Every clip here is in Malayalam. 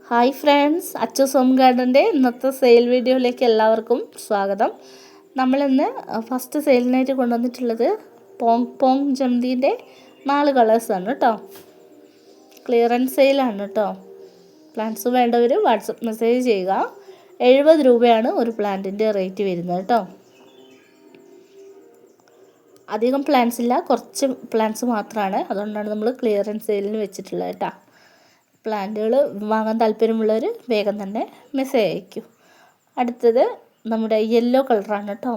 ഹായ് ഫ്രണ്ട്സ്, അച്ചൂസ് ഹോം ഗാർഡൻ്റെ ഇന്നത്തെ സെയിൽ വീഡിയോയിലേക്ക് എല്ലാവർക്കും സ്വാഗതം. നമ്മളിന്ന് ഫസ്റ്റ് സെയിലിനായിട്ട് കൊണ്ടുവന്നിട്ടുള്ളത് പോങ് ജമന്തിൻ്റെ 4 കളേഴ്സാണ് കേട്ടോ. ക്ലിയറൻസ് സെയിലാണ് കേട്ടോ. പ്ലാന്റ്സ് വേണ്ടവർ വാട്സപ്പ് മെസ്സേജ് ചെയ്യുക. 70 രൂപയാണ് ഒരു പ്ലാന്റിൻ്റെ റേറ്റ് വരുന്നത് കേട്ടോ. അധികം പ്ലാന്റ്സ് ഇല്ല, കുറച്ച് പ്ലാന്റ്സ് മാത്രമാണ്. അതുകൊണ്ടാണ് നമ്മൾ ക്ലിയറൻസ് സെയിലിന് വെച്ചിട്ടുള്ളത് കേട്ടോ. പ്ലാന്റുകൾ വാങ്ങാൻ താല്പര്യമുള്ളവർ വേഗം തന്നെ മെസ്സേജ് അയക്കും. അടുത്തത് നമ്മുടെ യെല്ലോ കളറാണ് കേട്ടോ.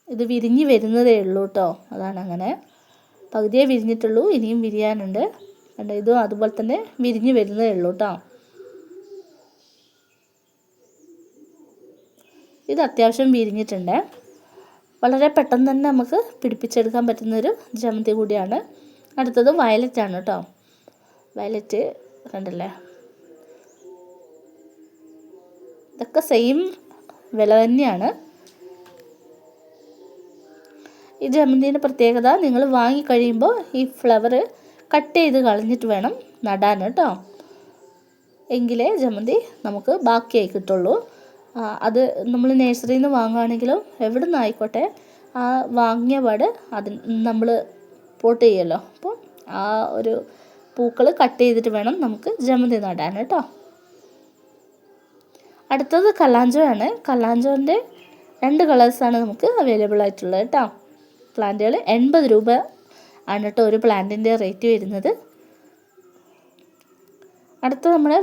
ഇത് വിരിഞ്ഞ് വരുന്നതേ ഉള്ളൂ കേട്ടോ. അതാണ് അങ്ങനെ, പകുതിയേ വിരിഞ്ഞിട്ടുള്ളൂ, ഇനിയും വിരിയാനുണ്ട്. കണ്ടോ, ഇതും അതുപോലെ തന്നെ വിരിഞ്ഞ് വരുന്നതേ ഉള്ളൂ കേട്ടോ. ഇത് അത്യാവശ്യം വിരിഞ്ഞിട്ടുണ്ട്. വളരെ പെട്ടെന്ന് തന്നെ നമുക്ക് പിടിപ്പിച്ചെടുക്കാൻ പറ്റുന്നൊരു ജമന്തി കൂടിയാണ്. അടുത്തത് വയലറ്റ് ആണ് കേട്ടോ. വയലറ്റ് കണ്ടല്ലേ, ഇതൊക്കെ സെയിം വില തന്നെയാണ്. ഈ ജമന്തിൻ്റെ പ്രത്യേകത, നിങ്ങൾ വാങ്ങിക്കഴിയുമ്പോൾ ഈ ഫ്ലവർ കട്ട് ചെയ്ത് കളഞ്ഞിട്ട് വേണം നടാൻ കേട്ടോ. എങ്കിലേ ജമന്തി നമുക്ക് ബാക്കിയായി കിട്ടുള്ളൂ. അത് നമ്മൾ നഴ്സറിയിൽ നിന്ന് വാങ്ങുകയാണെങ്കിലും എവിടെ നിന്നായിക്കോട്ടെ, ആ വാങ്ങിയ പാട് നമ്മൾ പോട്ട് ചെയ്യുമല്ലോ, അപ്പോൾ ആ ഒരു പൂക്കൾ കട്ട് ചെയ്തിട്ട് വേണം നമുക്ക് ജമന്തി നടാൻ കേട്ടോ. അടുത്തത് കലാഞ്ചോ ആണ്. കലാഞ്ചോൻ്റെ 2 കളേഴ്സാണ് നമുക്ക് അവൈലബിൾ ആയിട്ടുള്ളത് കേട്ടോ. പ്ലാന്റുകൾ 80 രൂപ ആണ് കേട്ടോ ഒരു പ്ലാന്റിൻ്റെ റേറ്റ് വരുന്നത്. അടുത്തത് നമ്മുടെ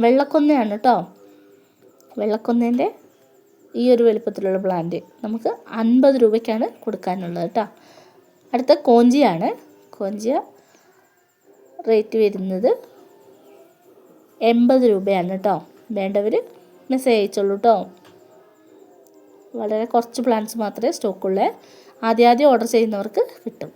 വെള്ളക്കൊന്നയാണ് കേട്ടോ. വെള്ളക്കൊന്നേൻ്റെ ഈ ഒരു വലുപ്പത്തിലുള്ള പ്ലാന്റ് നമുക്ക് 50 രൂപയ്ക്കാണ് കൊടുക്കാനുള്ളത് കേട്ടോ. അടുത്ത കോഞ്ചിയാണ്. കോഞ്ചിയ റേറ്റ് വരുന്നത് 80 രൂപയാണ് കേട്ടോ. വേണ്ടവർ മെസ്സേജ് അയച്ചോളൂ കേട്ടോ. വളരെ കുറച്ച് പ്ലാന്റ്സ് മാത്രമേ സ്റ്റോക്കുള്ളൂ. ആദ്യം ഓർഡർ ചെയ്യുന്നവർക്ക് കിട്ടും.